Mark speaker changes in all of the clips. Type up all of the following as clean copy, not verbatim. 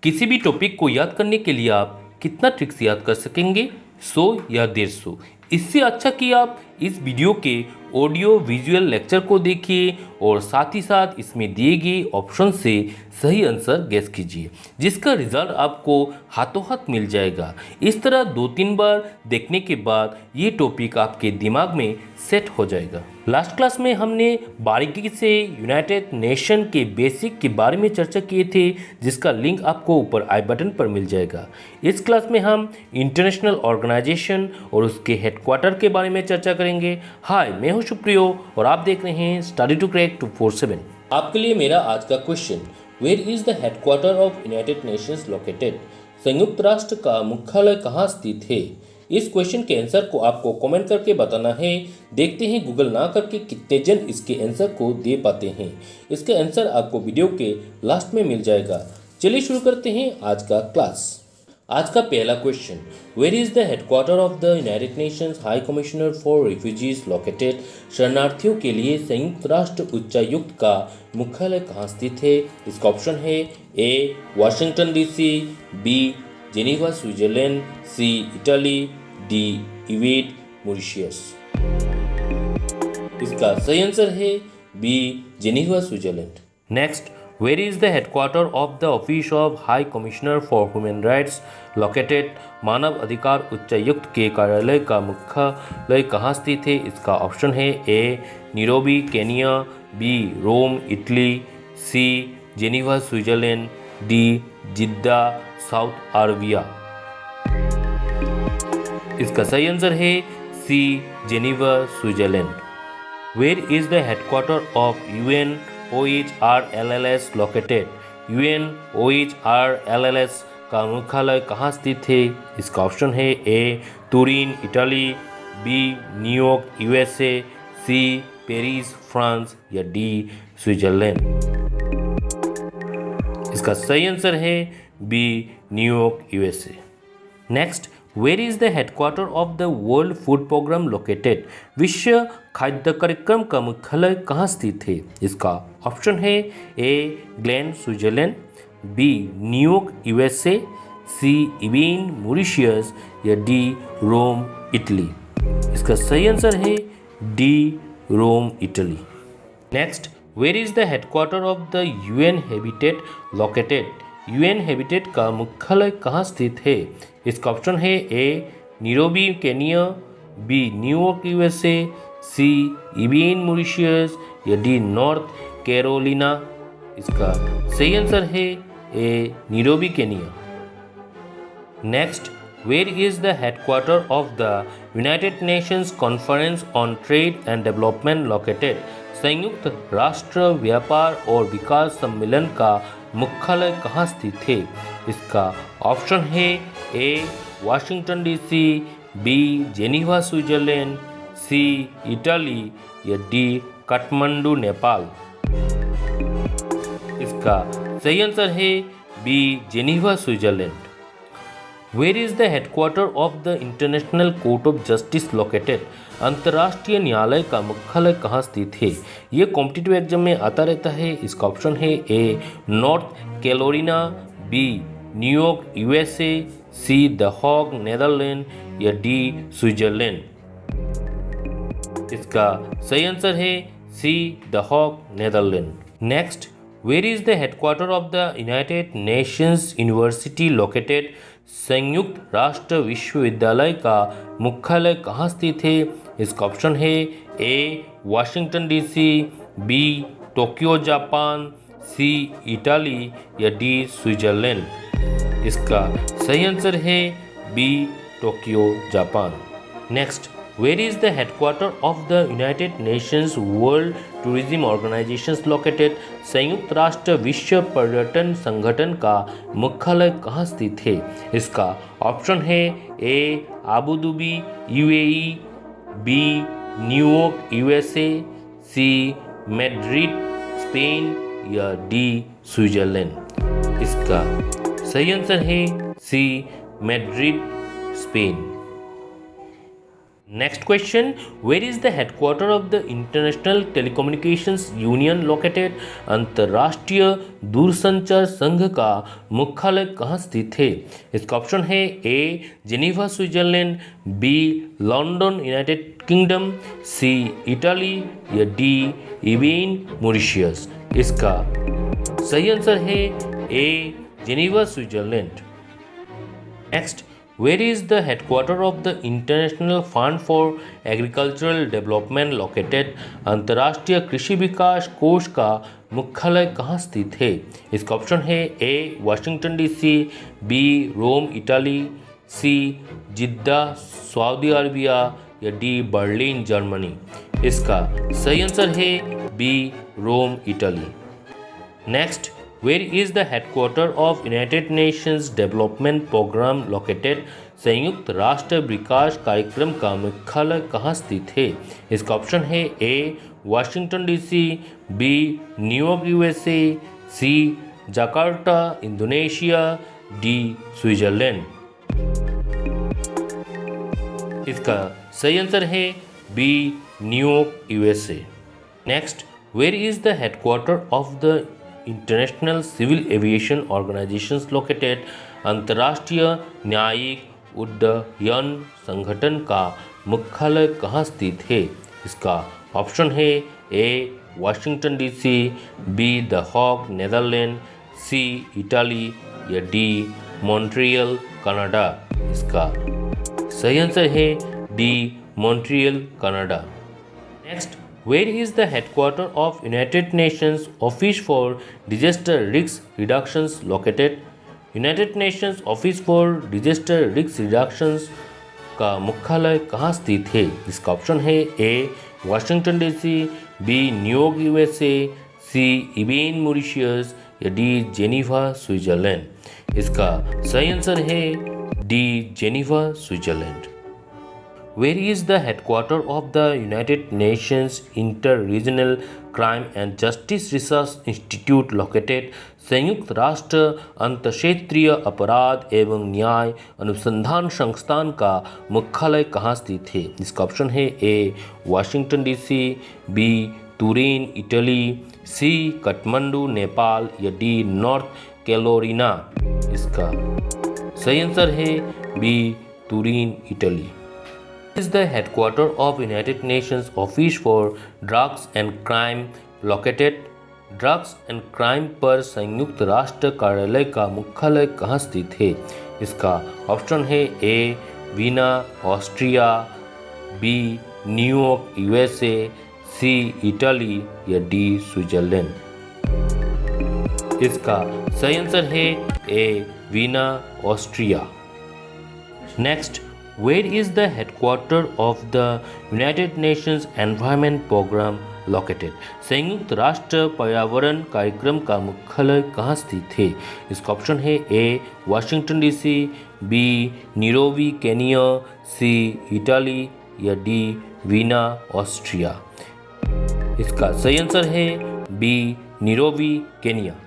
Speaker 1: किसी भी टॉपिक को याद करने के लिए आप कितना ट्रिक्स याद कर सकेंगे? 100 या 150। इससे अच्छा कि आप इस वीडियो के ऑडियो विजुअल लेक्चर को देखिए और साथ ही साथ इसमें दिए गए ऑप्शन से सही आंसर गेस कीजिए, जिसका रिजल्ट आपको हाथों हाथ मिल जाएगा। इस तरह 2-3 बार देखने के बाद ये टॉपिक आपके दिमाग में सेट हो जाएगा। लास्ट क्लास में हमने बारीकी से यूनाइटेड नेशन के बेसिक के बारे में चर्चा किए थे, जिसका लिंक आपको ऊपर आई बटन पर मिल जाएगा। इस क्लास में हम इंटरनेशनल ऑर्गेनाइजेशन और उसके हेडक्वार्टर के बारे में चर्चा करेंगे। हाय, मैं हूं सुप्रियो और आप देख रहे हैं स्टडी टू क्रैक 247। आपके लिए मेरा आज का question, where is the headquarter of United Nations located? संयुक्त राष्ट्र का मुख्यालय कहाँ स्थित है? इस क्वेश्चन के आंसर को आपको कमेंट करके बताना है। देखते हैं गूगल ना करके कितने जन इसके आंसर को दे पाते हैं। इसका आंसर आपको वीडियो के लास्ट में मिल जाएगा। चलिए शुरू करते हैं आज का क्लास। आज का पहला question, where is the headquarter of the United Nations High commissioner for Refugees located? शरणार्थियों के लिए संयुक्त राष्ट्र उच्चायुक्त का मुख्यालय कहाँ स्थित है? इसका ऑप्शन है A Washington DC, B Geneva Switzerland, C Italy, D इवेट मॉरिशस। इसका सही आंसर है B Geneva Switzerland. Next, where is the headquarter of the office of high commissioner for human rights located? मानव अधिकार उच्चायुक्त के कार्यालय का मुख्यालय कहाँ स्थित है? इसका ऑप्शन है A Nairobi Kenya, B Rome Italy, C Geneva Switzerland, D Jeddah South Arabia. इसका सही आंसर है C Geneva Switzerland. Where is the headquarter of UNOHRLLS located? UNOHRLLS का मुख्यालय कहाँ स्थित है? इसका ऑप्शन है A Turin Italy, B New York USA, C Paris France या डी स्विट्जरलैंड। इसका सही आंसर है B New York USA। Next, where is the headquarter of the world food programme located? विश्व खाद्य कार्यक्रम का मुख्यालय कहाँ स्थित है? इसका ऑप्शन है A Gland Switzerland, B New York USA, C Ebene Mauritius या डी रोम इटली। इसका सही आंसर है D Rome Italy. Next, where is the headquarter of the UN habitat located? UN habitat का मुख्यालय कहाँ स्थित है? इसका ऑप्शन है A Nairobi Kenya, B New York USA, C Ebene Mauritius या डी नॉर्थ कैरोलिना। इसका सही आंसर है A Nairobi Kenya. Next, where is the headquarter of the United Nations conference on trade and development located? संयुक्त राष्ट्र व्यापार और विकास सम्मेलन का मुख्यालय कहाँ स्थित है? इसका ऑप्शन है A Washington DC, B Geneva Switzerland, C Italy या डी काठमांडू नेपाल। इसका सही आंसर है B Geneva Switzerland. Where is the headquarter of the international court of justice located? अंतर्राष्ट्रीय न्यायालय का मुख्यालय कहाँ स्थित है? ये कॉम्पिटिटिव एग्जाम में आता रहता है। इसका ऑप्शन है A North Carolina, B New York USA, C the Hague Netherland या डी स्विट्जरलैंड। इसका सही आंसर है C the Hague Netherland. Next, where is the headquarter of the United nations university located? संयुक्त राष्ट्र विश्वविद्यालय का मुख्यालय कहाँ स्थित है? इसका ऑप्शन है A Washington DC, B Tokyo Japan, C Italy या डी स्विट्जरलैंड। इसका सही आंसर है B Tokyo Japan. Next, where is the headquarter of the United nations world tourism organisations located? संयुक्त राष्ट्र विश्व पर्यटन संगठन का मुख्यालय कहाँ स्थित है? इसका ऑप्शन है A Abu Dhabi UAE, B New York USA, C Madrid Spain या डी स्विट्जरलैंड। इसका सही आंसर है C Madrid Spain. Next question, where is the headquarter of the International Telecommunications Union located? अंतर्राष्ट्रीय दूरसंचार संघ का मुख्यालय कहाँ स्थित है? इसका ऑप्शन है A Geneva Switzerland, B London United Kingdom, C Italy या डी इवेन मॉरिशस। इसका सही आंसर है A Geneva Switzerland. Next, where is the headquarter of the International Fund for Agricultural Development located? अंतर्राष्ट्रीय कृषि विकास कोष का मुख्यालय कहाँ स्थित है? इसका ऑप्शन है A Washington DC, B Rome Italy, C Jeddah Saudi Arabia या डी बर्लिन जर्मनी। इसका सही आंसर है B Rome Italy. Next, where is the headquarter of United Nations Development Program located? संयुक्त राष्ट्र विकास कार्यक्रम का मुख्यालय कहाँ स्थित है? इसका ऑप्शन है A Washington DC, B New York USA, C Jakarta Indonesia, D Switzerland. इसका सही आंसर है B New York USA. Next, where is the headquarter of the international civil aviation organisations located? अंतर्राष्ट्रीय न्यायिक उड्डयन संगठन का मुख्यालय कहाँ स्थित है? इसका ऑप्शन है A Washington DC, B the Hague Netherland, C Italy या डी मॉन्ट्रियल कनाडा। इसका सही आंसर है D Montreal Canada. Next, where is the headquarter of United Nations Office for Disaster Risk Reductions located? United Nations Office for Disaster Risk Reductions का मुख्यालय कहाँ स्थित है? इसका ऑप्शन है A Washington DC, B New York USA, C Ebene Mauritius या D Geneva Switzerland. इसका सही आंसर है D Geneva Switzerland. Where is the headquarter of the United Nations Inter-Regional Crime and Justice Research Institute located? संयुक्त राष्ट्र अंतर्क्षेत्रीय अपराध एवं न्याय अनुसंधान संस्थान का मुख्यालय कहाँ स्थित है? इसका ऑप्शन है A Washington DC, B Turin Italy, C Kathmandu Nepal या डी नॉर्थ कैरोलिना। इसका सही आंसर है B Turin Italy. Is the headquarter of United Nations Office for Drugs and Crime located? Drugs and crime पर संयुक्त राष्ट्र कार्यालय का मुख्यालय कहाँ स्थित है? इसका ऑप्शन है A Vienna Austria, B New York USA, C Italy या डी स्विट्जरलैंड। इसका सही आंसर है A Vienna Austria. Next, where is the headquarter of the United Nations Environment Program located? संयुक्त राष्ट्र पर्यावरण कार्यक्रम का मुख्यालय कहाँ स्थित है? इसका ऑप्शन है A Washington DC, B Nairobi Kenya, C Italy या डी वीना ऑस्ट्रिया। इसका सही आंसर है B Nairobi Kenya.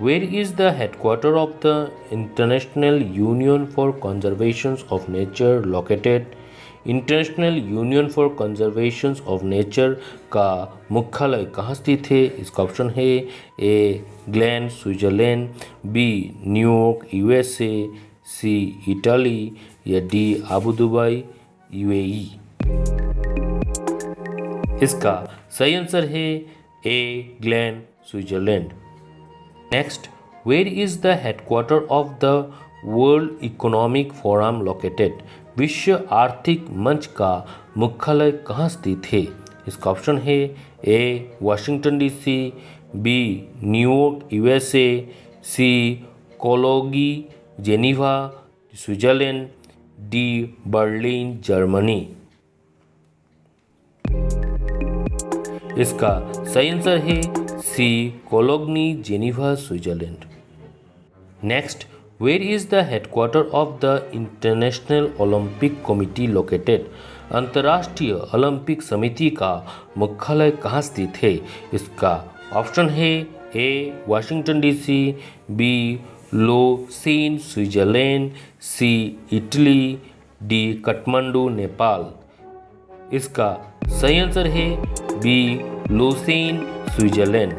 Speaker 1: Where is the headquarter of the International Union for Conservation of Nature located? International union for conservation of nature का मुख्यालय कहाँ स्थित है? इसका ऑप्शन है A Gland Switzerland, B New York USA, C Italy या D Abu Dubai UAE. इसका सही आंसर है A Gland Switzerland. Next, where is the headquarter of the world economic forum located? विश्व आर्थिक मंच का मुख्यालय कहाँ स्थित है? इसका ऑप्शन है A Washington DC, B New York USA, C Cologny Geneva Switzerland, D Berlin Germany. इसका सही आंसर है C Cologny Geneva Switzerland. Next, where is the headquarter of the international olympic committee located? अंतर्राष्ट्रीय ओलंपिक समिति का मुख्यालय कहाँ स्थित है? इसका ऑप्शन है A Washington DC, B Lausanne Switzerland, C Italy, D Kathmandu Nepal. इसका सही आंसर है B Lausanne Switzerland.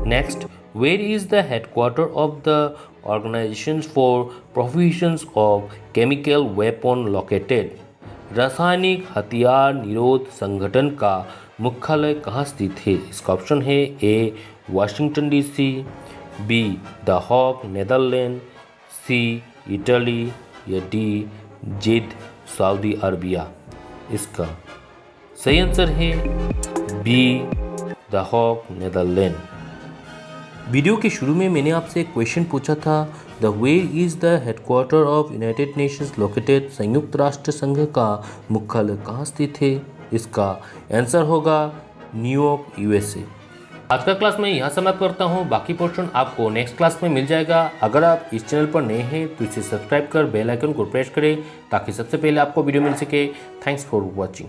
Speaker 1: Next, where is the headquarter of the Organisation for Prohibition of Chemical Weapon located. रासायनिक हथियार निरोध संगठन का मुख्यालय कहाँ स्थित है? इसका ऑप्शन है A Washington DC, B the Hague Netherland, C Italy या डी जिद सऊदी अरबिया। इसका सही आंसर है B the Hague Netherland. Video के शुरू में मैंने आपसे एक क्वेश्चन पूछा था, the where is the headquarter of United Nations located. संयुक्त राष्ट्र संघ का मुख्यालय कहाँ स्थित है? इसका आंसर होगा न्यूयॉर्क यूएसए। आज का क्लास मैं यहाँ समाप्त करता हूँ, बाकी पोर्शन आपको नेक्स्ट क्लास में मिल जाएगा। अगर आप इस चैनल पर नए हैं तो इसे सब्सक्राइब कर बेल आइकन को प्रेस करें ताकि सबसे पहले आपको वीडियो मिल सके। Thanks for watching.